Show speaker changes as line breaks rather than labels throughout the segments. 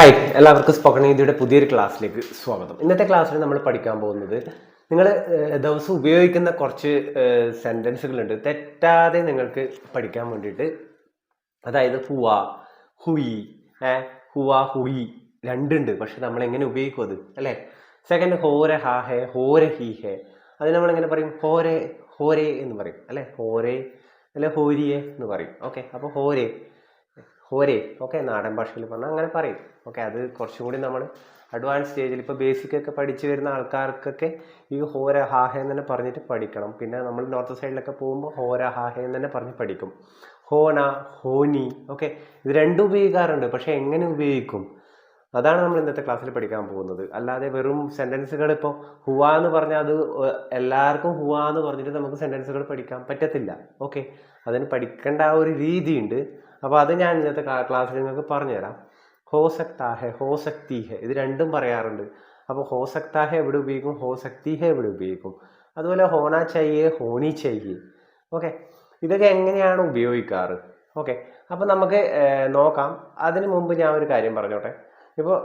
Hi, എല്ലാവർക്കും spoken ഹിന്ദിയുടെ പുതിയൊരു ക്ലാസ്സിലേക്ക് സ്വാഗതം. ഇന്നത്തെ ക്ലാസ്സിൽ നമ്മൾ പഠിക്കാൻ പോകുന്നത് നിങ്ങൾ ദിവസം ഉപയോഗിക്കുന്ന കുറച്ച് സെൻറ്റൻസുകളുണ്ട് തെറ്റാതെ നിങ്ങൾക്ക് പഠിക്കാൻ വേണ്ടിയിട്ട്. അതായത് ഹുവ, ഹുയി, ഹുവ, ഹുയി രണ്ടുണ്ട്. പക്ഷെ നമ്മൾ എങ്ങനെ ഉപയോഗിക്കും അത് അല്ലേ? സെക്കൻഡ് ഹോരെ ഹാ ഹെ, ഹോരെ ഹി ഹെ. അത് നമ്മളെങ്ങനെ പറയും? ഹോരെ, ഹോരെ എന്ന് പറയും അല്ലേ? ഹോരെ അല്ലെ ഹോരിയെ എന്ന് പറയും. ഓക്കെ, അപ്പോൾ ഹോരെ, ഹോരെ ഓക്കെ, നാടൻ ഭാഷയിൽ പറഞ്ഞാൽ അങ്ങനെ പറയും. ഓക്കെ, അത് കുറച്ചും കൂടി നമ്മൾ അഡ്വാൻസ് സ്റ്റേജിൽ ഇപ്പോൾ ബേസിക് ഒക്കെ പഠിച്ചു വരുന്ന ആൾക്കാർക്കൊക്കെ ഈ ഹോര ഹാഹ എന്ന് തന്നെ പറഞ്ഞിട്ട് പഠിക്കണം. പിന്നെ നമ്മൾ നോർത്ത് സൈഡിലൊക്കെ പോകുമ്പോൾ ഹോര ഹാഹ എന്ന് തന്നെ പറഞ്ഞ് പഠിക്കും. ഹോന, ഹോനി. ഓക്കെ, ഇത് രണ്ടും ഉപയോഗിക്കാറുണ്ട്. പക്ഷെ എങ്ങനെ ഉപയോഗിക്കും അതാണ് നമ്മൾ ഇന്നത്തെ ക്ലാസ്സിൽ പഠിക്കാൻ പോകുന്നത്. അല്ലാതെ വെറും സെൻറ്റൻസുകൾ ഇപ്പോൾ ഹുവ എന്ന് പറഞ്ഞാൽ അത് എല്ലാവർക്കും ഹുവ എന്ന് പറഞ്ഞിട്ട് നമുക്ക് സെൻറ്റൻസുകൾ പഠിക്കാൻ പറ്റത്തില്ല. ഓക്കെ, അതിന് പഠിക്കേണ്ട ആ ഒരു രീതിയുണ്ട്. അപ്പോൾ അത് ഞാൻ ഇന്നത്തെ ക്ലാസ്സിൽ നിങ്ങൾക്ക് പറഞ്ഞുതരാം. ഹോ സക്താ ഹെ, ഹോ സക്തി ഹെ, ഇത് രണ്ടും പറയാറുണ്ട്. അപ്പോൾ ഹോ സക്താ ഹെ എവിടെ ഉപയോഗിക്കും, ഹോ സക്തി ഹെ എവിടെ ഉപയോഗിക്കും. അതുപോലെ ഹോന ചയ്യേ, ഹോണി ചയ്യേ. ഓക്കെ, ഇതൊക്കെ എങ്ങനെയാണ് ഉപയോഗിക്കാറ്? ഓക്കെ, അപ്പോൾ നമുക്ക് നോക്കാം. അതിന് മുമ്പ് ഞാൻ ഒരു കാര്യം പറഞ്ഞോട്ടെ. ഇപ്പോൾ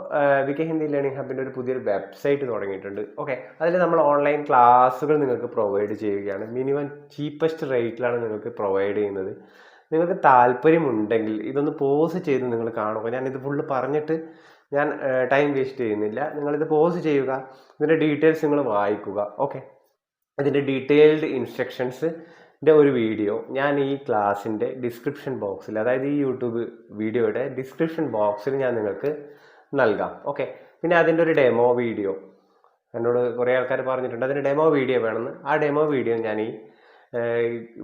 വികെ ഹിന്ദി ലേണിംഗ് ഹബിൻ്റെ ഒരു പുതിയൊരു വെബ്സൈറ്റ് തുടങ്ങിയിട്ടുണ്ട്. ഓക്കെ, അതിൽ നമ്മൾ ഓൺലൈൻ ക്ലാസ്സുകൾ നിങ്ങൾക്ക് പ്രൊവൈഡ് ചെയ്യുകയാണ്. മിനിമം ചീപ്പസ്റ്റ് റേറ്റിലാണ് നിങ്ങൾക്ക് പ്രൊവൈഡ് ചെയ്യുന്നത്. നിങ്ങൾക്ക് താല്പര്യമുണ്ടെങ്കിൽ ഇതൊന്ന് പോസ് ചെയ്ത് നിങ്ങൾ കാണുക. ഞാനിത് ഫുള്ള് പറഞ്ഞിട്ട് ഞാൻ ടൈം വേസ്റ്റ് ചെയ്യുന്നില്ല. നിങ്ങളിത് പോസ് ചെയ്യുക, ഇതിൻ്റെ ഡീറ്റെയിൽസ് നിങ്ങൾ വായിക്കുക. ഓക്കെ, ഇതിൻ്റെ ഡീറ്റെയിൽഡ് ഇൻസ്ട്രക്ഷൻസിൻ്റെ ഒരു വീഡിയോ ഞാൻ ഈ ക്ലാസ്സിൻ്റെ ഡിസ്ക്രിപ്ഷൻ ബോക്സിൽ, അതായത് ഈ യൂട്യൂബ് വീഡിയോയുടെ ഡിസ്ക്രിപ്ഷൻ ബോക്സിൽ ഞാൻ നിങ്ങൾക്ക് നൽകാം. ഓക്കെ, പിന്നെ അതിൻ്റെ ഒരു ഡെമോ വീഡിയോ എന്നോട് കുറേ ആൾക്കാർ പറഞ്ഞിട്ടുണ്ട് അതിന് ഡെമോ വീഡിയോ വേണമെന്ന്. ആ ഡെമോ വീഡിയോ ഞാൻ ഈ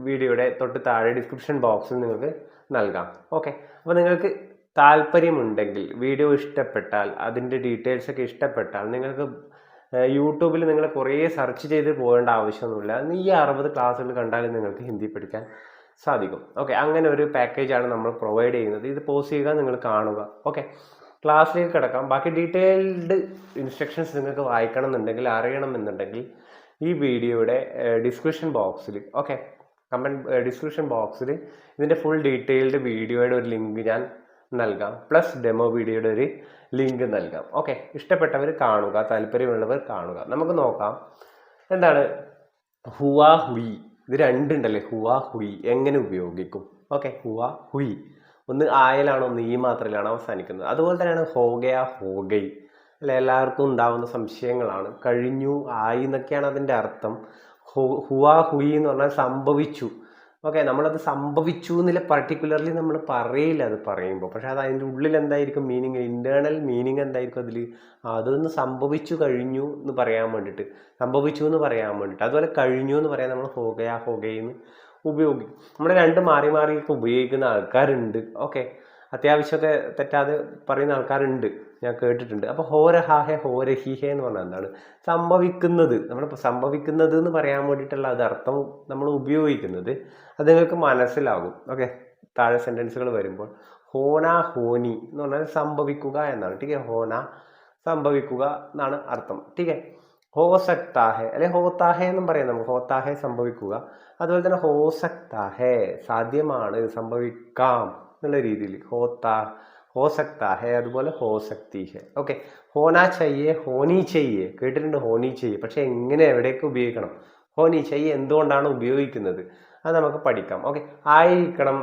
വീഡിയോയുടെ തൊട്ട് താഴെ ഡിസ്ക്രിപ്ഷൻ ബോക്സിൽ നിങ്ങൾക്ക് നൽകാം. ഓക്കെ, അപ്പോൾ നിങ്ങൾക്ക് താല്പര്യമുണ്ടെങ്കിൽ, വീഡിയോ ഇഷ്ടപ്പെട്ടാൽ, അതിൻ്റെ ഡീറ്റെയിൽസ് ഒക്കെ ഇഷ്ടപ്പെട്ടാൽ നിങ്ങൾക്ക് യൂട്യൂബിൽ നിങ്ങൾ കുറേ സെർച്ച് ചെയ്ത് പോകേണ്ട ആവശ്യമൊന്നുമില്ല. ഈ 60 ക്ലാസ്സുകൾ കണ്ടാലും നിങ്ങൾക്ക് ഹിന്ദി പഠിക്കാൻ സാധിക്കും. ഓക്കെ, അങ്ങനെ ഒരു പാക്കേജാണ് നമ്മൾ പ്രൊവൈഡ് ചെയ്യുന്നത്. ഇത് പോസ് ചെയ്യുക, നിങ്ങൾ കാണുക. ഓക്കെ, ക്ലാസ്സിലേക്ക് കിടക്കാം. ബാക്കി ഡീറ്റെയിൽഡ് ഇൻസ്ട്രക്ഷൻസ് നിങ്ങൾക്ക് വായിക്കണം എന്നുണ്ടെങ്കിൽ, അറിയണമെന്നുണ്ടെങ്കിൽ ഈ വീഡിയോയുടെ ഡിസ്ക്രിപ്ഷൻ ബോക്സിൽ, ഓക്കെ, ഡിസ്ക്രിപ്ഷൻ ബോക്സിൽ ഇതിൻ്റെ ഫുൾ ഡീറ്റെയിൽഡ് വീഡിയോയുടെ ഒരു ലിങ്ക് ഞാൻ നൽകാം. പ്ലസ് ഡെമോ വീഡിയോയുടെ ഒരു ലിങ്ക് നൽകാം. ഓക്കെ, ഇഷ്ടപ്പെട്ടവർ കാണുക, താല്പര്യമുള്ളവർ കാണുക. നമുക്ക് നോക്കാം എന്താണ് ഹുവ, ഹുയി. ഇത് രണ്ടുണ്ടല്ലേ, ഹുവ, ഹുയി എങ്ങനെ ഉപയോഗിക്കും? ഓക്കെ, ഹുവ, ഹുയി ഒന്ന് ആയലാണോ, ഒന്ന് ഈ മാത്രയിലാണ് അവസാനിക്കുന്നത്. അതുപോലെ തന്നെയാണ് ഹോഗയ, ഹോഗൈ അല്ലെ, എല്ലാവർക്കും ഉണ്ടാവുന്ന സംശയങ്ങളാണ്. കഴിഞ്ഞു, ആയി എന്നൊക്കെയാണ് അതിൻ്റെ അർത്ഥം. ഹുവ, ഹുയി എന്ന് പറഞ്ഞാൽ സംഭവിച്ചു. ഓക്കെ, നമ്മളത് സംഭവിച്ചു എന്നില്ല പർട്ടിക്കുലർലി നമ്മൾ പറയില്ല അത് പറയുമ്പോൾ. പക്ഷെ അത് അതിൻ്റെ ഉള്ളിൽ എന്തായിരിക്കും മീനിങ്, ഇൻറ്റേർണൽ മീനിങ് എന്തായിരിക്കും അതിൽ? അതൊന്ന് സംഭവിച്ചു കഴിഞ്ഞു എന്ന് പറയാൻ വേണ്ടിയിട്ട്, സംഭവിച്ചു എന്ന് പറയാൻ വേണ്ടിയിട്ട്. അതുപോലെ കഴിഞ്ഞു എന്ന് പറയാൻ നമ്മൾ ഹോഗയ, ഹോഗയെന്ന് ഉപയോഗിക്കും. നമ്മുടെ രണ്ട് മാറി മാറി ഉപയോഗിക്കുന്ന ആൾക്കാരുണ്ട്. ഓക്കെ, അത്യാവശ്യമൊക്കെ തെറ്റാതെ പറയുന്ന ആൾക്കാരുണ്ട്, ഞാൻ കേട്ടിട്ടുണ്ട്. അപ്പോൾ ഹോര ഹാഹെ, ഹോര ഹി ഹെ എന്ന് പറഞ്ഞാൽ എന്താണ്? സംഭവിക്കുന്നത്. നമ്മളിപ്പോൾ സംഭവിക്കുന്നത് എന്ന് പറയാൻ വേണ്ടിയിട്ടുള്ള അത് അർത്ഥം നമ്മൾ ഉപയോഗിക്കുന്നത്, അത് നിങ്ങൾക്ക് മനസ്സിലാകും. ഓക്കെ, താഴെ സെൻറ്റൻസുകൾ വരുമ്പോൾ ഹോന, ഹോനി എന്ന് പറഞ്ഞാൽ സംഭവിക്കുക എന്നാണ്. ടീക്കെ, ഹോന സംഭവിക്കുക എന്നാണ് അർത്ഥം. ടീക്കെ, ഹോ സക്താഹെ അല്ലെ ഹോത്താഹെ എന്നും പറയാം നമുക്ക്. ഹോത്താഹെ സംഭവിക്കുക. അതുപോലെ തന്നെ ഹോ സക്താഹെ സാധ്യമാണ്, സംഭവിക്കാം എന്നുള്ള രീതിയിൽ ഹോ സക്താഹെ, അതുപോലെ ഹോ സക്തി ഹെ. ഓക്കെ, ഹോന ചയ്യേ, ഹോനി ചയ്യേ കേട്ടിട്ടുണ്ട്, ഹോനി ചയ്യേ. പക്ഷെ എങ്ങനെ, എവിടെയൊക്കെ ഉപയോഗിക്കണം? ഹോനി ചയ്യേ എന്തുകൊണ്ടാണ് ഉപയോഗിക്കുന്നത് അത് നമുക്ക് പഠിക്കാം. ഓക്കെ, ആയിരിക്കണം,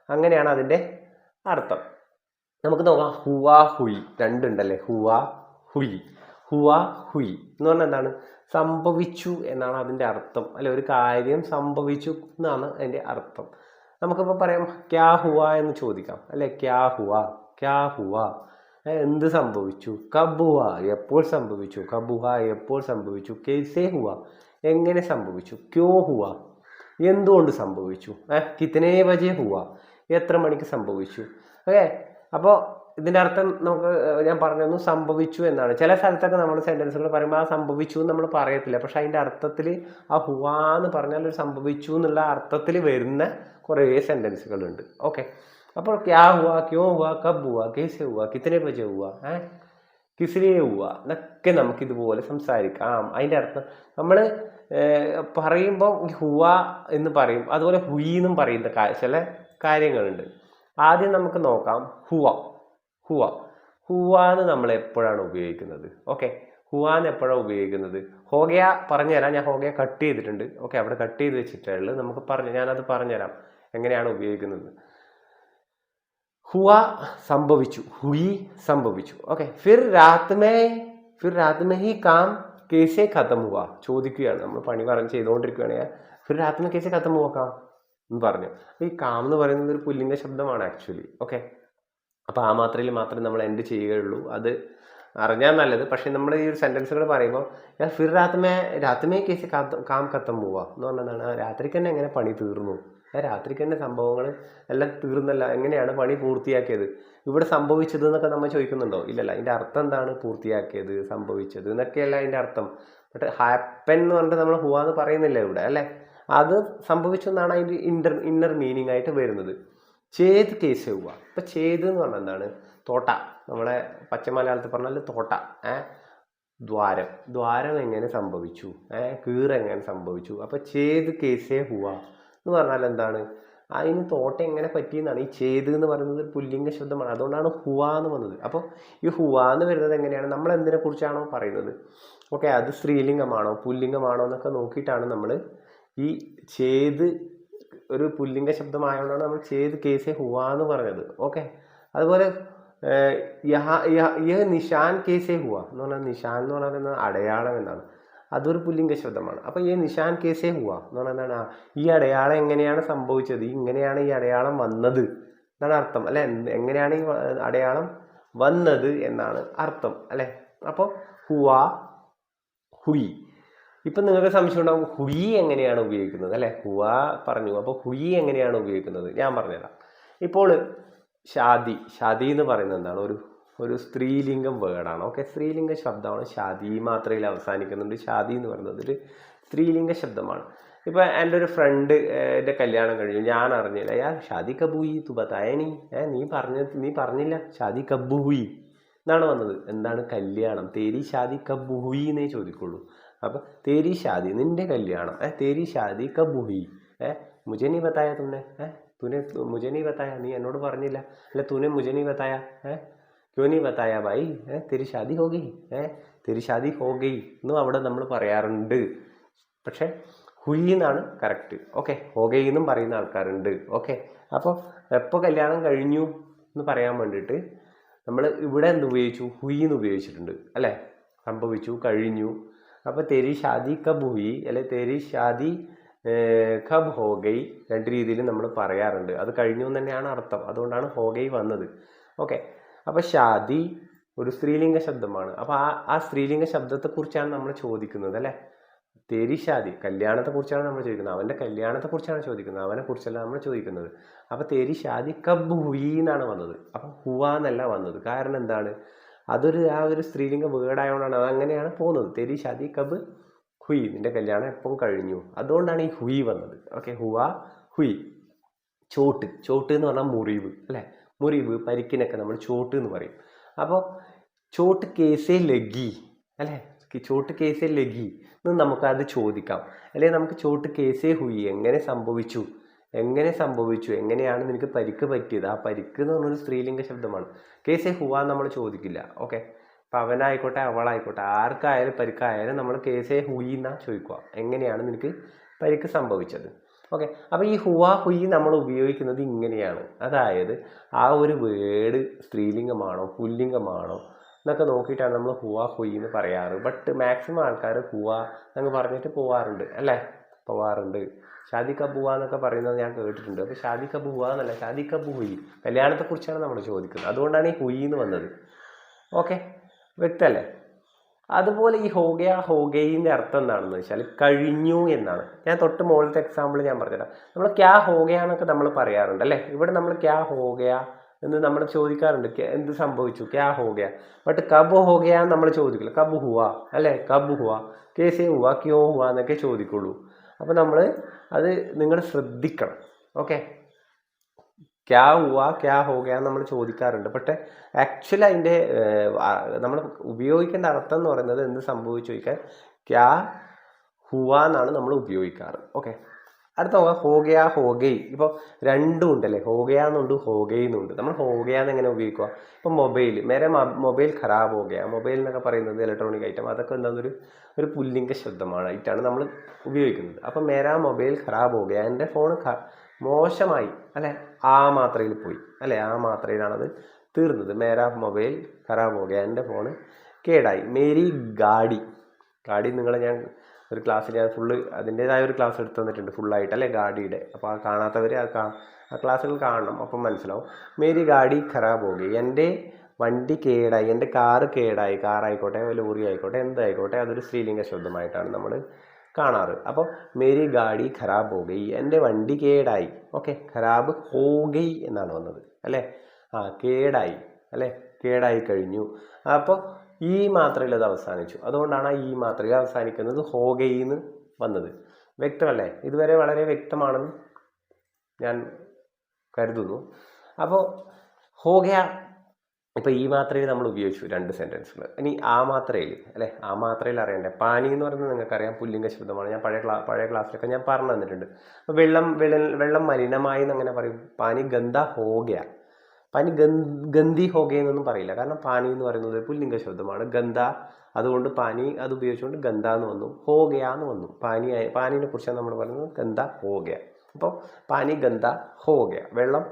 അങ്ങനെയാണ് അതിൻ്റെ അർത്ഥം. നമുക്ക് നോക്കാം. ഹുവ, ഹുയി രണ്ടുണ്ടല്ലേ, ഹുവ, ഹുയി. ഹുവ, ഹുയി എന്ന് പറഞ്ഞാൽ എന്താണ്? സംഭവിച്ചു എന്നാണ് അതിൻ്റെ അർത്ഥം അല്ലെ. ഒരു കാര്യം സംഭവിച്ചു എന്നാണ് അതിൻ്റെ അർത്ഥം. നമുക്കിപ്പോൾ പറയാം ക്യാ ഹുവ എന്ന് ചോദിക്കാം അല്ലെ. ക്യാ ഹുവ, ക്യാ ഹുവ എന്ത് സംഭവിച്ചു. കബ് ഹുവ എപ്പോൾ സംഭവിച്ചു. കബ് ഹുവ എപ്പോൾ സംഭവിച്ചു. കൈസേ ഹുവ എങ്ങനെ സംഭവിച്ചു. ക്യോ ഹുവ എന്തുകൊണ്ട് സംഭവിച്ചു. കിത്തനേ ബജെ ഹുവ എത്ര മണിക്ക് സംഭവിച്ചു. ഓക്കെ, അപ്പോൾ ഇതിൻ്റെ അർത്ഥം നമുക്ക് ഞാൻ പറഞ്ഞു സംഭവിച്ചു എന്നാണ്. ചില സ്ഥലത്തൊക്കെ നമ്മൾ സെൻറ്റൻസുകൾ പറയുമ്പോൾ ആ സംഭവിച്ചു എന്ന് നമ്മൾ പറയത്തില്ല. പക്ഷെ അതിൻ്റെ അർത്ഥത്തിൽ ആ ഹുവ എന്ന് പറഞ്ഞാൽ ഒരു സംഭവിച്ചു എന്നുള്ള അർത്ഥത്തിൽ വരുന്ന കുറേ സെൻറ്റൻസുകളുണ്ട്. ഓക്കെ, അപ്പോൾ ക്യാ ഹുവ, ക്യോ ഹുവ, കബ് ഹുവ, കേസെ ഹുവ, കിത്തനെ ബജെ ഹുവ, കിസിലേ ഹുവ എന്നൊക്കെ നമുക്കിതുപോലെ സംസാരിക്കാം. അതിൻ്റെ അർത്ഥം നമ്മൾ പറയുമ്പോൾ ഹുവ എന്ന് പറയും, അതുപോലെ ഹുയി എന്നും പറയുന്ന ചില കാര്യങ്ങളുണ്ട്. ആദ്യം നമുക്ക് നോക്കാം ഹുവ. ഹുവ ഹുവാന്ന് നമ്മൾ എപ്പോഴാണ് ഉപയോഗിക്കുന്നത്? ഓക്കെ, ഹുവാന്ന് എപ്പോഴാണ് ഉപയോഗിക്കുന്നത്? ഹോഗയ പറഞ്ഞുതരാം, ഞാൻ ഹോഗയ കട്ട് ചെയ്തിട്ടുണ്ട്. ഓക്കെ, അവിടെ കട്ട് ചെയ്ത് വെച്ചിട്ടുള്ളത് നമുക്ക് ഞാനത് പറഞ്ഞുതരാം എങ്ങനെയാണ് ഉപയോഗിക്കുന്നത്. ഹുവ സംഭവിച്ചു, ഹുയി സംഭവിച്ചു. Okay, fir Raat may he calm കേസേ ഖത്തം ഹുവ ചോദിക്കുകയാണ്. നമ്മൾ പണി പറഞ്ഞ് ചെയ്തുകൊണ്ടിരിക്കുകയാണ്. ഫിർ രാത് മേ കേസേ ഖത്തം ഹുവ കാം എന്ന് പറഞ്ഞു. ഈ കാം എന്ന് പറയുന്നത് ഒരു പുല്ലിംഗ ശബ്ദമാണ് ആക്ച്വലി. ഓക്കെ, അപ്പോൾ ആ മാത്രയിൽ മാത്രമേ നമ്മൾ എൻഡ് ചെയ്യുകയുള്ളൂ. അത് അറിഞ്ഞാൽ നല്ലത്. പക്ഷെ നമ്മൾ ഈ ഒരു സെൻറ്റൻസുകൾ പറയുമ്പോൾ ഫിർ രാത്മേ കേസ് കാം ഖത്തം പോവുക എന്ന് പറഞ്ഞതാണ്. രാത്രിക്ക് തന്നെ എങ്ങനെ പണി തീർന്നു? രാത്രിക്ക് തന്നെ സംഭവങ്ങൾ എല്ലാം തീർന്നല്ല, എങ്ങനെയാണ് പണി പൂർത്തിയാക്കിയത്? ഇവിടെ സംഭവിച്ചത് എന്നൊക്കെ നമ്മൾ ചോദിക്കുന്നുണ്ടോ? ഇല്ലല്ല. അതിൻ്റെ അർത്ഥം എന്താണ്? പൂർത്തിയാക്കിയത്, സംഭവിച്ചത് എന്നൊക്കെയല്ല അതിൻ്റെ അർത്ഥം. ബട്ട് ഹാപ്പൻ എന്ന് പറഞ്ഞിട്ട് നമ്മൾ ഹുവാന്ന് പറയുന്നില്ല ഇവിടെ, അല്ലേ? അത് സംഭവിച്ചു എന്നാണ് അതിൻ്റെ ഇന്നർ മീനിങ് ആയിട്ട് വരുന്നത്. ചേത് കേസ് ഹുവ. ഇപ്പം ചേത് എന്ന് പറഞ്ഞാൽ എന്താണ്? തോട്ട. നമ്മളെ പച്ച മലയാളത്തിൽ പറഞ്ഞാൽ തോട്ട. ദ്വാരം എങ്ങനെ സംഭവിച്ചു? കീറ് എങ്ങനെ സംഭവിച്ചു? അപ്പോൾ ചേത് കേസേ ഹുവ എന്ന് പറഞ്ഞാൽ എന്താണ്? അതിന് തോട്ട എങ്ങനെ പറ്റിയെന്നാണ്. ഈ ചേത് എന്ന് പറയുന്നത് ഒരു പുല്ലിംഗ ശബ്ദമാണ്, അതുകൊണ്ടാണ് ഹുവ എന്ന് വന്നത്. അപ്പോൾ ഈ ഹുവ എന്ന് വരുന്നത് എങ്ങനെയാണ്? നമ്മൾ എന്തിനെ കുറിച്ചാണോ പറയുന്നത്, ഓക്കെ, അത് സ്ത്രീലിംഗമാണോ പുല്ലിംഗമാണോ എന്നൊക്കെ നോക്കിയിട്ടാണ് നമ്മൾ ഈ ചേത് ഒരു പുല്ലിംഗ ശബ്ദമായതുകൊണ്ടാണ് നമ്മൾ ചേത് കേസേ ഹുവ എന്ന് പറഞ്ഞത്. ഓക്കെ, അതുപോലെ നിഷാൻ കേസേ ഹുവ എന്ന് പറഞ്ഞാൽ നിഷാൻ എന്ന് പറഞ്ഞാൽ അടയാളം എന്നാണ്. അതൊരു പുല്ലിംഗ ശബ്ദമാണ്. അപ്പോൾ ഈ നിഷാൻ കേസേ ഹുവ എന്ന് പറഞ്ഞാൽ എന്താണ്? ഈ അടയാളം എങ്ങനെയാണ് സംഭവിച്ചത്? ഇങ്ങനെയാണ് ഈ അടയാളം വന്നത് എന്നാണ് അർത്ഥം, അല്ലെ? എങ്ങനെയാണ് ഈ അടയാളം വന്നത് എന്നാണ് അർത്ഥം, അല്ലെ? അപ്പോൾ ഹുവ, ഹുയി. ഇപ്പം നിങ്ങൾക്ക് സംശയം ഉണ്ടാവും, ഹുയി എങ്ങനെയാണ് ഉപയോഗിക്കുന്നത്, അല്ലെ? ഹുവ പറഞ്ഞു, അപ്പോൾ ഹുയി എങ്ങനെയാണ് ഉപയോഗിക്കുന്നത്? ഞാൻ പറഞ്ഞുതരാം. ഇപ്പോൾ ഷാദി എന്ന് പറയുന്നത് എന്താണ്? ഒരു സ്ത്രീലിംഗം വേർഡാണ്. ഓക്കെ, സ്ത്രീലിംഗ ശബ്ദമാണ്. ഷാദി മാത്രയിൽ അവസാനിക്കുന്നുണ്ട്. ഷാദി എന്ന് പറയുന്നത് ഒരു സ്ത്രീലിംഗ ശബ്ദമാണ്. ഇപ്പം എൻ്റെ ഒരു ഫ്രണ്ട് എൻ്റെ കല്യാണം കഴിഞ്ഞു, ഞാൻ അറിഞ്ഞില്ല. ഷാദി കബൂയി തു ബതായനി, നീ പറഞ്ഞില്ല ഷാദി കബൂയി എന്നാണ് വന്നത്. എന്താണ്? കല്യാണം. തേരി ഷാദി കബൂയി എന്നേ ചോദിക്കുള്ളൂ. അപ്പം തേരി ഷാദി, നിന്റെ കല്യാണം. തേരി ഷാദി കബൂയി. മുझे नहीं बताया तुमने, तूने मुझे नहीं बताया, നീ എന്നോട് പറഞ്ഞില്ല. അല്ല, तूने मुझे नहीं बताया, क्यों नहीं बताया भाई, तेरी शादी हो गई, तेरी शादी हो गई എന്നും അവിടെ നമ്മൾ പറയാറുണ്ട്. പക്ഷെ ഹുയി എന്നാണ് കറക്റ്റ്. ഓക്കെ, ഹോഗൈ എന്നും പറയുന്ന ആൾക്കാരുണ്ട്. ഓക്കെ, അപ്പോൾ എപ്പോൾ കല്യാണം കഴിഞ്ഞു എന്ന് പറയാൻ വേണ്ടിയിട്ട് നമ്മൾ ഇവിടെ എന്ത് ഉപയോഗിച്ചു? ഹുയി എന്ന് ഉപയോഗിച്ചിട്ടുണ്ട്, അല്ലേ? സംഭവിച്ചു, കഴിഞ്ഞു. അപ്പോൾ തെരി ഷാദി കബ് ഹുയി, അല്ലെ തെരി ഷാദി കബ് ഹോഗൈ, രണ്ട് രീതിയിൽ നമ്മൾ പറയാറുണ്ട്. അത് കഴിഞ്ഞു എന്ന് തന്നെയാണ് അർത്ഥം, അതുകൊണ്ടാണ് ഹോഗൈ വന്നത്. ഓക്കെ, അപ്പോൾ ഷാദി ഒരു സ്ത്രീലിംഗ ശബ്ദമാണ്. അപ്പോൾ ആ സ്ത്രീലിംഗ ശബ്ദത്തെക്കുറിച്ചാണ് നമ്മൾ ചോദിക്കുന്നത്, അല്ലേ? തെരി ഷാദി, കല്യാണത്തെക്കുറിച്ചാണ് നമ്മൾ ചോദിക്കുന്നത്. അവൻ്റെ കല്യാണത്തെക്കുറിച്ചാണ് ചോദിക്കുന്നത്, അവനെ കുറിച്ചല്ല നമ്മൾ ചോദിക്കുന്നത്. അപ്പോൾ തെരി ഷാദി കബ് ഹുയി എന്നാണ് വന്നത്. അപ്പം ഹുവ എന്നല്ല വന്നത്. കാരണം എന്താണ്? ആ ഒരു സ്ത്രീലിംഗ വേർഡായതുകൊണ്ടാണ് അതങ്ങനെയാണ് പോകുന്നത്. തെരി ഷാദി കബ് ഹുയി, നിന്റെ കല്യാണം എപ്പം കഴിഞ്ഞു, അതുകൊണ്ടാണ് ഈ ഹുയി വന്നത്. ഓക്കെ, ഹുവ, ഹുയി. ചോട്ട് എന്ന് പറഞ്ഞാൽ മുറിവ്, അല്ലേ? മുറിവ്, പരിക്കിനൊക്കെ നമ്മൾ ചോട്ട് എന്ന് പറയും. അപ്പോൾ ചോട്ട് കേസേ ലഗി, അല്ലേ? ചോട്ട് കേസേ ലഗി എന്ന് നമുക്കത് ചോദിക്കാം. അല്ലെങ്കിൽ നമുക്ക് ചോട്ട് കേസേ ഹുയി, എങ്ങനെ സംഭവിച്ചു, എങ്ങനെയാണ് നിനക്ക് പരിക്ക് പറ്റിയത്? ആ പരിക്ക് എന്ന് പറഞ്ഞൊരു സ്ത്രീലിംഗ ശബ്ദമാണ്. കേസേ ഹുവ നമ്മൾ ചോദിക്കില്ല. ഓക്കെ, അപ്പം അവനായിക്കോട്ടെ അവളായിക്കോട്ടെ ആർക്കായാലും പരിക്കായാലും നമ്മൾ കേസേ ഹുയി എന്നാ ചോദിക്കുക, എങ്ങനെയാണ് നിനക്ക് പരിക്ക് സംഭവിച്ചത്? ഓക്കെ, അപ്പോൾ ഈ ഹുവ, ഹുയി നമ്മൾ ഉപയോഗിക്കുന്നത് ഇങ്ങനെയാണ്. അതായത് ആ ഒരു വേർഡ് സ്ത്രീലിംഗമാണോ പുല്ലിംഗമാണോ എന്നൊക്കെ നോക്കിയിട്ടാണ് നമ്മൾ ഹുവ, ഹുയി എന്ന് പറയാറ്. ബട്ട് മാക്സിമം ആൾക്കാർ ഹുവ എന്നൊക്കെ പറഞ്ഞിട്ട് പോവാറുണ്ട്. ഷാദി കബ് ഹുവ എന്നൊക്കെ പറയുന്നത് ഞാൻ കേട്ടിട്ടുണ്ട്. അപ്പോൾ ഷാദി കബ് ഹുവ എന്നല്ല, ഷാദി കബ് ഹുയി, കല്യാണത്തെക്കുറിച്ചാണ് നമ്മൾ ചോദിക്കുന്നത്. അതുകൊണ്ടാണ് ഈ ഹുയി എന്ന് വന്നത്. ഓക്കെ, വ്യക്തമല്ലേ? അതുപോലെ ഈ ഹോഗയിൻ്റെ അർത്ഥം എന്താണെന്ന് വെച്ചാൽ കഴിഞ്ഞു എന്നാണ്. ഞാൻ തൊട്ട് മുകളിലത്തെ എക്സാമ്പിൾ ഞാൻ പറഞ്ഞുതരാം. നമ്മൾ ക്യാ ഹോഗയ എന്നൊക്കെ നമ്മൾ പറയാറുണ്ട്, അല്ലേ? ഇവിടെ നമ്മൾ ക്യാ ഹോഗയ എന്ന് നമ്മൾ ചോദിക്കാറുണ്ട്, എന്ത് സംഭവിച്ചു, ക്യാ ഹോഗയ. ബട്ട് കബ് ഹോഗയ നമ്മൾ ചോദിക്കില്ല. കബ് ഹുവ, അല്ലേ? കബ് ഹുവ, കേസേ ഹുവ, ക്യോ ഹുവ എന്നൊക്കെ ചോദിക്കുള്ളൂ. അപ്പോൾ അത് നിങ്ങൾ ശ്രദ്ധിക്കണം. ഓക്കെ, ക്യാ ഹുവ, ക്യാ ഹോഗയ നമ്മൾ ചോദിക്കാറുണ്ട്. പക്ഷേ ആക്ച്വലി അതിൻ്റെ നമ്മൾ ഉപയോഗിക്കേണ്ട അർത്ഥം എന്ന് പറയുന്നത് എന്ത് സംഭവിച്ചു ചോദിക്കാൻ ക്യാ ഹുവ എന്നാണ് നമ്മൾ ഉപയോഗിക്കാറ്. ഓക്കെ, അടുത്ത നോക്കാം ഹോഗയാ ഹോഗൈ. ഇപ്പോൾ രണ്ടും ഉണ്ടല്ലേ, ഹോഗയാന്നുണ്ട് ഹോഗൈന്നുണ്ട്. നമ്മൾ ഹോഗയാന്ന് എങ്ങനെ ഉപയോഗിക്കുക? ഇപ്പോൾ മൊബൈൽ മേരെ മൊബൈൽ ഖരാബ് ഹോഗയ, മൊബൈൽ എന്നൊക്കെ പറയുന്നത് ഇലക്ട്രോണിക് ഐറ്റം, അതൊക്കെ എന്താണെന്നൊരു ഒരു പുല്ലിംഗ ശബ്ദമായിട്ടാണ് നമ്മൾ ഉപയോഗിക്കുന്നത്. അപ്പം മേരാ മൊബൈൽ ഖരാബ് ഹോഗയ, എൻ്റെ ഫോൺ മോശമായി അല്ലെ, ആ മാത്രയിൽ പോയി അല്ലെ, ആ മാത്രയിലാണത് തീർന്നത്. മേരാ മൊബൈൽ ഖരാബ് ഹോഗയ, എൻ്റെ ഫോണ് കേടായി. മേരി ഗാഡി, ഗാഡി നിങ്ങളെ ഞാൻ ഒരു ക്ലാസ്സിൽ ഞാൻ ഫുള്ള് അതിൻ്റെതായ ഒരു ക്ലാസ് എടുത്തു തന്നിട്ടുണ്ട് ഫുള്ളായിട്ട് അല്ലേ ഗാഡിയുടെ. അപ്പോൾ ആ കാണാത്തവർ ആ ക്ലാസ്സുകൾ കാണണം, അപ്പം മനസ്സിലാവും. മേരി ഗാഡി ഖരാബ് ഹോ ഗയി, എൻ്റെ വണ്ടി കേടായി, എൻ്റെ കാറ് കേടായി. കാറായിക്കോട്ടെ ലോറി ആയിക്കോട്ടെ എന്തായിക്കോട്ടെ, അതൊരു സ്ത്രീലിംഗ ശബ്ദമായിട്ടാണ് നമ്മൾ കാണാറ്. അപ്പോൾ മേരി ഗാഡി ഖരാബ് ഹോ ഗയി, എൻ്റെ വണ്ടി കേടായി. ഓക്കെ, ഖരാബ് ഹോ ഗയി എന്നാണ് വന്നത് അല്ലേ, കേടായി അല്ലേ, കേടായി കഴിഞ്ഞു. അപ്പോൾ ഈ മാത്രയിൽ അത് അവസാനിച്ചു, അതുകൊണ്ടാണ് ആ ഈ മാത്രയിൽ അവസാനിക്കുന്നത് ഹോഗയിന്ന് വന്നത്. വ്യക്തമല്ലേ? ഇതുവരെ വളരെ വ്യക്തമാണെന്ന് ഞാൻ കരുതുന്നു. അപ്പോൾ ഹോഗയ ഇപ്പോൾ ഈ മാത്രയിൽ നമ്മൾ ഉപയോഗിച്ചു രണ്ട് സെൻറ്റൻസുകൾ. ഇനി ആ മാത്രയിൽ അല്ലേ, ആ മാത്രയിൽ അറിയണ്ടേ. പാനി എന്ന് പറയുന്നത് നിങ്ങൾക്കറിയാം പുല്ലിംഗ ശബ്ദമാണ്. ഞാൻ പഴയ ക്ലാസ്സിലൊക്കെ ഞാൻ പറഞ്ഞു തന്നിട്ടുണ്ട്. അപ്പോൾ വെള്ളം മലിനമായി എന്നങ്ങനെ പറയും, പാനി ഗന്ധ ഹോഗയ. പാനി ഗന്ധി ഹോഗയെന്നൊന്നും പറയില്ല, കാരണം പാനി എന്ന് പറയുന്നത് ഒരു പുല്ലിംഗ ശബ്ദമാണ്. ഗന്ധ, അതുകൊണ്ട് പാനി അത് ഉപയോഗിച്ചുകൊണ്ട് ഗന്ധ എന്ന് വന്നു, ഹോഗയ എന്ന് വന്നു. പാനിനെ കുറിച്ചാണ് നമ്മൾ പറയുന്നത് ഗന്ധ ഹോഗയ. അപ്പോൾ പാനി ഗന്ധ ഹോഗയ, വെള്ളം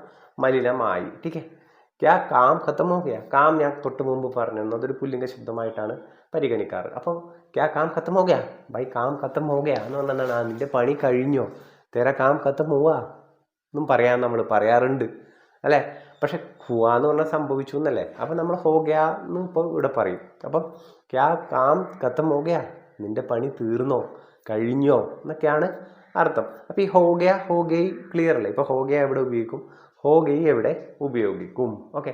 മലിനമായി. ടീക്കേ, ക്യാ കാം ഖത്തം ഹോ ഗയ, കാം ഞാൻ തൊട്ട് മുമ്പ് പറഞ്ഞു അതൊരു പുല്ലിംഗ ശബ്ദമായിട്ടാണ് പരിഗണിക്കാറ്. അപ്പോൾ ക്യാ കാം ഖത്തം ഹോ ഗയ, ബൈ കാം ഖത്തം ഹോ ഗയ എന്ന് പറഞ്ഞാൽ നിന്റെ പണി കഴിഞ്ഞോ, തെര കാം ഖത്തം ഹുവാ എന്നും നമ്മൾ പറയാറുണ്ട് അല്ലേ. പക്ഷെ ഹുവാ എന്ന് പറഞ്ഞാൽ സംഭവിച്ചു എന്നല്ലേ. അപ്പം നമ്മൾ ഹോ ഗയ എന്ന് ഇപ്പോൾ ഇവിടെ പറയും. അപ്പം ക്യാ കാം ഖത്തം ഹോ ഗയ, നിന്റെ പണി തീർന്നോ കഴിഞ്ഞോ എന്നൊക്കെയാണ് അർത്ഥം. അപ്പോൾ ഈ ഹോ ഗയ ഹോ ഗൈ ക്ലിയർ അല്ലേ. ഇപ്പോൾ ഹോ ഗയ എവിടെ ഉപയോഗിക്കും, ഹോ ഗൈ എവിടെ ഉപയോഗിക്കും. ഓക്കെ,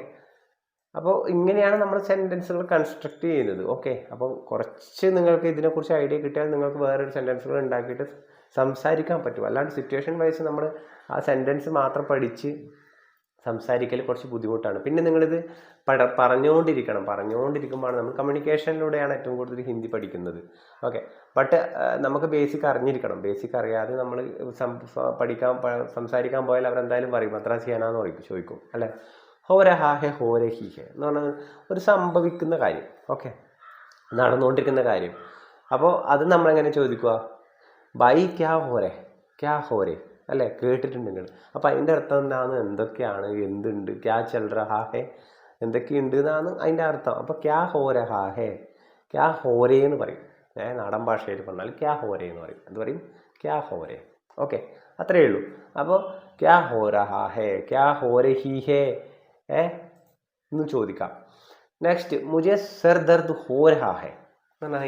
അപ്പോൾ ഇങ്ങനെയാണ് നമ്മൾ സെൻറ്റൻസുകൾ കൺസ്ട്രക്ട് ചെയ്യുന്നത്. ഓക്കെ, അപ്പോൾ കുറച്ച് നിങ്ങൾക്ക് ഇതിനെക്കുറിച്ച് ഐഡിയ കിട്ടിയാൽ നിങ്ങൾക്ക് വേറൊരു സെൻറ്റൻസുകൾ ഉണ്ടാക്കിയിട്ട് സംസാരിക്കാൻ പറ്റും. അല്ലാണ്ട് സിറ്റുവേഷൻ വൈസ് നമ്മൾ ആ സെൻറ്റൻസ് മാത്രം പഠിച്ച് സംസാരിക്കൽ കുറച്ച് ബുദ്ധിമുട്ടാണ്. പിന്നെ നിങ്ങളിത് പറഞ്ഞുകൊണ്ടിരിക്കുമ്പോഴാണ് നമ്മൾ കമ്മ്യൂണിക്കേഷനിലൂടെയാണ് ഏറ്റവും കൂടുതൽ ഹിന്ദി പഠിക്കുന്നത്. ഓക്കെ, ബട്ട് നമുക്ക് ബേസിക് അറിഞ്ഞിരിക്കണം. ബേസിക് അറിയാതെ നമ്മൾ സംസാരിക്കാൻ പോയാൽ അവരെന്തായാലും പറയും മദ്രാസിയാനാന്ന് ചോദിക്കും അല്ലേ. ഹോ രഹാ ഹെ ഹോ രഹി ഹെ എന്ന് പറഞ്ഞാൽ ഒരു സംഭവിക്കുന്ന കാര്യം, ഓക്കെ, നടന്നുകൊണ്ടിരിക്കുന്ന കാര്യം. അപ്പോൾ അത് നമ്മളെങ്ങനെ ചോദിക്കുക, ബൈ ക്യാ ഹോരെ, ക്യാ ഹോരെ അല്ലേ, കേട്ടിട്ടുണ്ട് നിങ്ങൾ. അപ്പോൾ അതിൻ്റെ അർത്ഥം എന്താണ്, എന്തൊക്കെയാണ്, എന്തുണ്ട്, ക്യാ ചൽ രഹാ ഹെ, എന്തൊക്കെയുണ്ട് എന്നാണ് അതിൻ്റെ അർത്ഥം. അപ്പോൾ ക്യാ ഹോ രഹാ ഹെ, ക്യാ ഹോരേ എന്ന് പറയും. നാടൻ ഭാഷയിൽ പറഞ്ഞാൽ ക്യാ ഹോരേ എന്ന് പറയും. അത് പറയും ക്യാ ഹോരേ. ഓക്കെ, അത്രയേ ഉള്ളൂ. അപ്പോൾ ക്യാ ഹോ രഹാ ഹെ, ക്യാ ഹോ രഹി ഹെ എന്ന് ചോദിക്കാം. നെക്സ്റ്റ്, മുझे സർ ദർദ് ഹോ രഹാ ഹെ,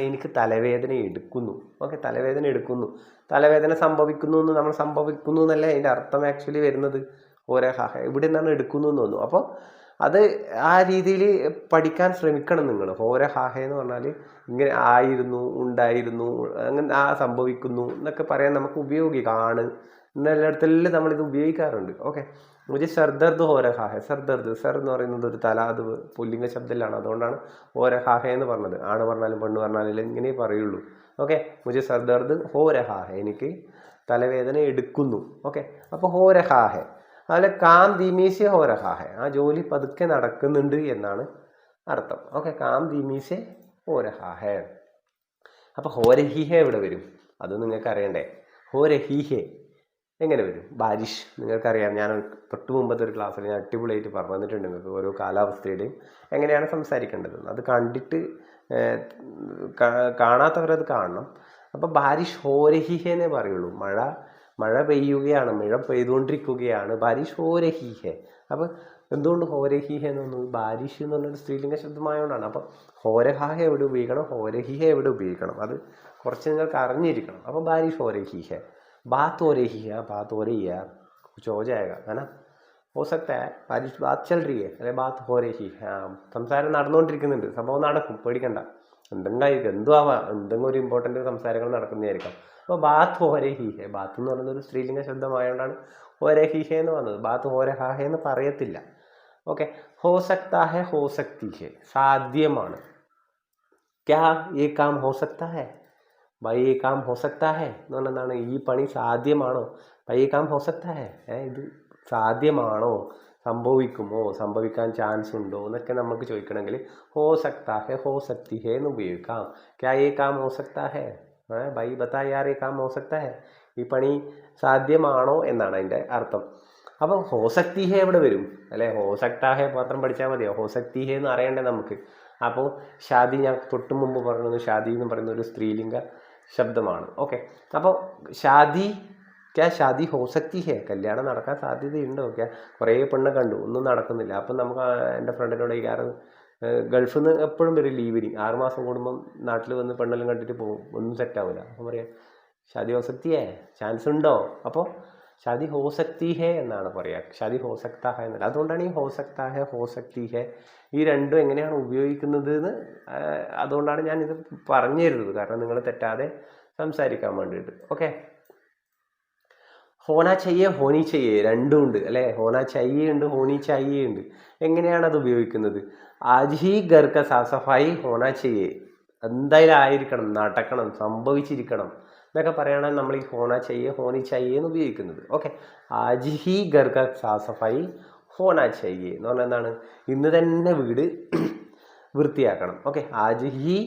എനിക്ക് തലവേദന എടുക്കുന്നു. ഓക്കെ, തലവേദന എടുക്കുന്നു, തലവേദന സംഭവിക്കുന്നു എന്ന് നമ്മൾ സംഭവിക്കുന്നു എന്നല്ലേ അതിൻ്റെ അർത്ഥം ആക്ച്വലി വരുന്നത്. ഓരോ ഹാഹ ഇവിടെ നിന്നാണ് എടുക്കുന്നു എന്ന് തോന്നുന്നു. അപ്പോൾ അത് ആ രീതിയിൽ പഠിക്കാൻ ശ്രമിക്കണം നിങ്ങൾ. ഓരോ ഹാഹ എന്ന് പറഞ്ഞാൽ ഇങ്ങനെ ആയിരുന്നു, ഉണ്ടായിരുന്നു, അങ്ങനെ ആ സംഭവിക്കുന്നു എന്നൊക്കെ പറയാൻ നമുക്ക് ഉപയോഗിക്കാണ്. എല്ലായിടത്തെല്ലാം നമ്മളിത് ഉപയോഗിക്കാറുണ്ട്. ഓക്കെ, മുझे സർദർദ് ഹോ രഹാ ഹെ, സർദർദ്, സർ എന്ന് പറയുന്നത് ഒരു തല, അത് പുല്ലിംഗ ശബ്ദത്തിലാണ്, അതുകൊണ്ടാണ് ഹോ രഹാ ഹെ എന്ന് പറഞ്ഞത്. ആണ് പറഞ്ഞാലും പെണ്ണ് പറഞ്ഞാലും ഇങ്ങനെ പറയുള്ളൂ. ഓക്കെ, മുझे സർദർദ് ഹോ രഹാ ഹെ, എനിക്ക് തലവേദന എടുക്കുന്നു. ഓക്കെ, അപ്പോൾ ഹോ രഹാ ഹെ. അതുപോലെ കാം ധീമീസെ ഹോ രഹാ ഹെ, ആ ജോലി പതുക്കെ നടക്കുന്നുണ്ട് എന്നാണ് അർത്ഥം. ഓക്കെ, കാം ധീമീസെ ഹോ രഹാ ഹെ. അപ്പോൾ ഹോ രഹി ഹെ എവിടെ വരും, അത് നിങ്ങൾക്ക് അറിയണ്ടേ. ഹോ രഹി ഹെ എങ്ങനെ വരും, ബാരിഷ് നിങ്ങൾക്കറിയാം. ഞാൻ തൊട്ട് മുമ്പത്തെ ഒരു ക്ലാസ്സിൽ ഞാൻ അടിപൊളിയായിട്ട് പറഞ്ഞു തന്നിട്ടുണ്ട് നിങ്ങൾക്ക് ഓരോ കാലാവസ്ഥയുടെയും എങ്ങനെയാണ് സംസാരിക്കേണ്ടതെന്ന്. അത് കണ്ടിട്ട് കാണാത്തവരത് കാണണം. അപ്പോൾ ബാരിഷ് ഹോ രഹി ഹെ എന്നേ പറയുള്ളൂ. മഴ പെയ്യുകയാണ്, മഴ പെയ്തുകൊണ്ടിരിക്കുകയാണ്, ബാരിഷ് ഹോ രഹി ഹെ. അപ്പോൾ എന്തുകൊണ്ട് ഹോ രഹി ഹെ എന്ന് തോന്നുന്നു, ബാരിഷ് എന്ന് പറഞ്ഞൊരു സ്ത്രീലിംഗ ശബ്ദമായതുകൊണ്ടാണ്. അപ്പോൾ ഹോ രഹാ ഹെ എവിടെ ഉപയോഗിക്കണം, ഹോ രഹി ഹെ എവിടെ ഉപയോഗിക്കണം, അത് കുറച്ച് നിങ്ങൾക്ക് അറിഞ്ഞിരിക്കണം. അപ്പോൾ ബാരിഷ് ഹോ രഹി ഹെ, बात हो रही है, बात हो रही है, कुछ हो जाएगा है ना, हो सकता है बारिश, बात चल रही है अरे बात हो रही है, സംസാരം നടന്നുകൊണ്ടിരിക്കുന്നുണ്ട്, സംഭവം നടക്കും, പേടിക്കണ്ട, എന്തെങ്കിലും എന്തുവാവാം, എന്തെങ്കിലും ഒരു ഇമ്പോർട്ടൻ്റ് സംസാരങ്ങൾ നടക്കുന്നതായിരിക്കാം. അപ്പോൾ ബാത്ത് ഹോ രഹി ഹെ, ബാത്ത് എന്ന് പറയുന്നത് ഒരു സ്ത്രീലിംഗ ശബ്ദമായതുകൊണ്ടാണ് ഹോ രഹി ഹെ എന്ന് വന്നത്. ബാത്ത് ഹോ രഹാ ഹെ എന്ന് പറയത്തില്ല. ഓക്കെ, ഹോ സക്താ ഹെ, ഹോ സക്തി ഹെ, സാധ്യമാണ്. ക്യാ യേ കാം ഹോ സക്താ ഹെ, ബൈ യേ കാം ഹോ സക്താ ഹെ എന്ന് പറഞ്ഞാൽ എന്താണ്, ഈ പണി സാധ്യമാണോ, भाई ये काम हो सकता है ഇത് സാധ്യമാണോ, സംഭവിക്കുമോ, സംഭവിക്കാൻ ചാൻസ് ഉണ്ടോ എന്നൊക്കെ നമുക്ക് ചോദിക്കണമെങ്കിൽ ഹോ സക്താ ഹെ ഹോ സക്തി ഹെ എന്ന് ഉപയോഗിക്കാം. ക്യാ ये काम हो सकता है, भाई बता यार ये काम हो सकता है, ഈ പണി സാധ്യമാണോ എന്നാണ് അതിൻ്റെ അർത്ഥം. അപ്പം ഹോ സക്തി ഹെ എവിടെ വരും അല്ലേ? ഹോ സക്താ ഹെ മാത്രം പഠിച്ചാൽ മതിയോ? ഹോ സക്തി ഹെ എന്ന് അറിയണ്ടേ നമുക്ക്. അപ്പോൾ ഷാദി ഞാൻ തൊട്ട് മുമ്പ് പറഞ്ഞത് ഷാദി എന്ന് പറയുന്ന ഒരു സ്ത്രീലിംഗ ശബ്ദമാണ്. ഓക്കെ, അപ്പോൾ ഷാദി ക്യാ ഷാദി ഹോ സക്തി ഹെ, കല്യാണം നടക്കാൻ സാധ്യതയുണ്ടോ? ക്യാ കുറേ പെണ്ണ് കണ്ടു, ഒന്നും നടക്കുന്നില്ല. അപ്പം നമുക്ക് എൻ്റെ ഫ്രണ്ടിനോട് കാരണം ഗൾഫിൽ നിന്ന് എപ്പോഴും വരും ലീവിന്, 6 മാസം കൂടുമ്പം നാട്ടിൽ വന്ന് പെണ്ണെല്ലാം കണ്ടിട്ട് പോകും, ഒന്നും സെറ്റാവില്ല. അപ്പം പറയാം ഷാദി ഹോ സക്തി ഹെ, ചാൻസ് ഉണ്ടോ? അപ്പോൾ ഷാദി ഹോ സക്തി ഹെ എന്നാണ് പറയുക, ഷാദി ഹോ സക്താ ഹെ എന്നല്ല. അതുകൊണ്ടാണ് ഈ ഹോ സക്താ ഹെ ഹോ സക്തി ഹെ ഈ രണ്ടും എങ്ങനെയാണ് ഉപയോഗിക്കുന്നത് എന്ന് അതുകൊണ്ടാണ് ഞാനിത് പറഞ്ഞു തരുന്നത്, കാരണം നിങ്ങൾ തെറ്റാതെ സംസാരിക്കാൻ വേണ്ടിയിട്ട്. ഓക്കെ, ഹോന ചയ്യെ ഹോനി ചയ്യെ രണ്ടും ഉണ്ട് അല്ലേ? ഹോന ചയ്യെ ഉണ്ട്, ഹോനി ചയ്യെ ഉണ്ട്. എങ്ങനെയാണ് അത് ഉപയോഗിക്കുന്നത്? ആജ് ഹി ഘർ ക സാഫ് സഫായി ഹോന ചയ്യെ, എന്തായാലും ആയിരിക്കണം, നടക്കണം, സംഭവിച്ചിരിക്കണം എന്നൊക്കെ പറയുകയാണെങ്കിൽ നമ്മൾ ഈ ഹോന ചയ്യെ ഹോനി ചയ്യെ എന്ന് ഉപയോഗിക്കുന്നത്. ഓക്കെ, ആജ് ഹി ഘർ ക സാഫ് സഫായി ഹോന ചയ്യെ എന്ന് പറഞ്ഞാൽ എന്താണ്? ഇന്ന് തന്നെ വീട് വൃത്തിയാക്കണം. ഓക്കെ, ആജ് ഹി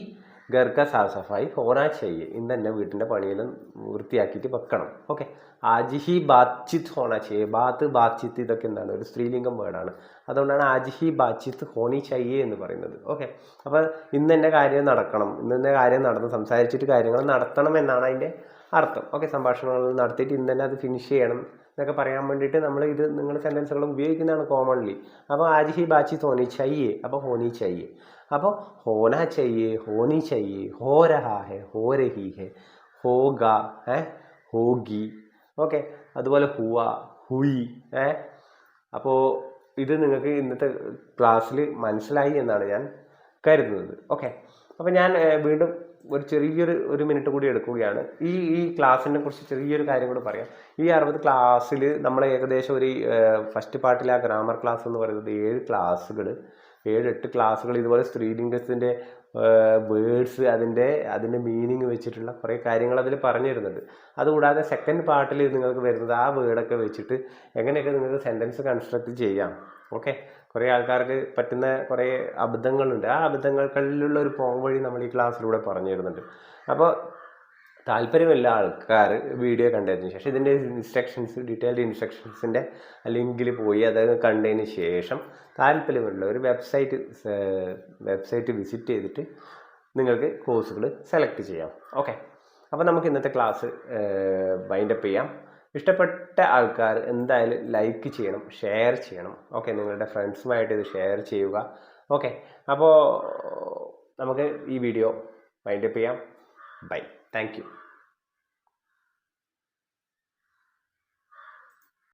ഘർ ക സാഫ് സഫായി ഹോന ചയ്യെ, ഇന്ന് തന്നെ വീട്ടിൻ്റെ പണിയെല്ലാം വൃത്തിയാക്കിയിട്ട് വെക്കണം. ഓക്കെ, ആജ് ഹി ബാത്ചിത്ത് ഹോന ചയ്യെ, ബാത്ചിത്ത് ഇതൊക്കെ എന്താണ്? ഒരു സ്ത്രീലിംഗം വേർഡാണ്. അതുകൊണ്ടാണ് ആജ് ഹി ബാത്ചിത്ത് ഹോനി ചയ്യെ എന്ന് പറയുന്നത്. ഓക്കെ, അപ്പോൾ ഇന്ന് തന്നെ കാര്യം നടക്കണം, ഇന്ന് തന്നെ കാര്യം നടന്ന് സംസാരിച്ചിട്ട് കാര്യങ്ങൾ നടത്തണം എന്നാണ് അതിൻ്റെ അർത്ഥം. ഓക്കെ, സംഭാഷണങ്ങൾ നടത്തിയിട്ട് ഇന്ന് തന്നെ അത് ഫിനിഷ് ചെയ്യണം എന്നൊക്കെ പറയാൻ വേണ്ടിയിട്ട് നമ്മൾ ഇത് നിങ്ങൾ സെൻറ്റൻസുകൾ ഉപയോഗിക്കുന്നതാണ് കോമൺലി. അപ്പോൾ ആജ് ഹി ബാത്ചിത്ത് ഹോനി ചയ്യെ, അപ്പോൾ ഹോനി ചയ്യെ. അപ്പോൾ ഹോന ചയ്യെ ഹോനി ചയ്യെ, ഹോ രഹാ ഹെ ഹോ രഹി ഹെ, ഹോഗ ഹോഗി. ഓക്കെ, അതുപോലെ ഹുവ ഹുയി. അപ്പോൾ ഇത് നിങ്ങൾക്ക് ഇന്നത്തെ ക്ലാസ്സിൽ മനസ്സിലായി എന്നാണ് ഞാൻ കരുതുന്നത്. ഓക്കെ, അപ്പോൾ ഞാൻ വീണ്ടും ഒരു മിനിറ്റ് കൂടി എടുക്കുകയാണ്. ഈ ക്ലാസ്സിനെ കുറിച്ച് ചെറിയൊരു കാര്യം കൂടി പറയാം. ഈ 60 ക്ലാസ്സിൽ നമ്മൾ ഏകദേശം ഒരു ഫസ്റ്റ് പാർട്ടിലെ ആ ഗ്രാമർ ക്ലാസ് എന്ന് പറയുന്നത് 7-8 ക്ലാസ്സുകൾ ഇതുപോലെ സ്ത്രീലിംഗത്തിൻ്റെ വേർഡ്സ് അതിൻ്റെ മീനിങ് വെച്ചിട്ടുള്ള കുറേ കാര്യങ്ങൾ അതിൽ പറഞ്ഞു തരുന്നുണ്ട്. അതുകൂടാതെ സെക്കൻഡ് പാർട്ടിൽ നിങ്ങൾക്ക് വരുന്നത് ആ വേർഡൊക്കെ വെച്ചിട്ട് എങ്ങനെയൊക്കെ നിങ്ങൾക്ക് സെൻറ്റൻസ് കൺസ്ട്രക്റ്റ് ചെയ്യാം. ഓക്കെ, കുറേ ആൾക്കാർക്ക് പറ്റുന്ന കുറേ അബദ്ധങ്ങളുണ്ട്. ആ അബദ്ധങ്ങൾക്കുള്ള ഒരു പോം വഴി നമ്മൾ ഈ ക്ലാസ്സിലൂടെ പറഞ്ഞു തരുന്നുണ്ട്. അപ്പോൾ താല്പര്യമുള്ള ആൾക്കാർ വീഡിയോ കണ്ടതിന് ശേഷം ഇതിൻ്റെ ഡീറ്റെയിൽഡ് ഇൻസ്ട്രക്ഷൻസിൻ്റെ ലിങ്കിൽ പോയി അത് കണ്ടതിന് ശേഷം താല്പര്യമുള്ള ഒരു വെബ്സൈറ്റ് വിസിറ്റ് ചെയ്തിട്ട് നിങ്ങൾക്ക് കോഴ്സുകൾ സെലക്ട് ചെയ്യാം. ഓക്കെ, അപ്പോൾ നമുക്ക് ഇന്നത്തെ ക്ലാസ് വൈൻഡപ്പ് ചെയ്യാം. ഇഷ്ടപ്പെട്ട ആൾക്കാർ എന്തായാലും ലൈക്ക് ചെയ്യണം, ഷെയർ ചെയ്യണം. ഓക്കെ, നിങ്ങളുടെ ഫ്രണ്ട്സുമായിട്ട് ഇത് ഷെയർ ചെയ്യുക. ഓക്കെ, അപ്പോൾ നമുക്ക് ഈ വീഡിയോ വൈൻഡപ്പ് ചെയ്യാം. Bye, thank U.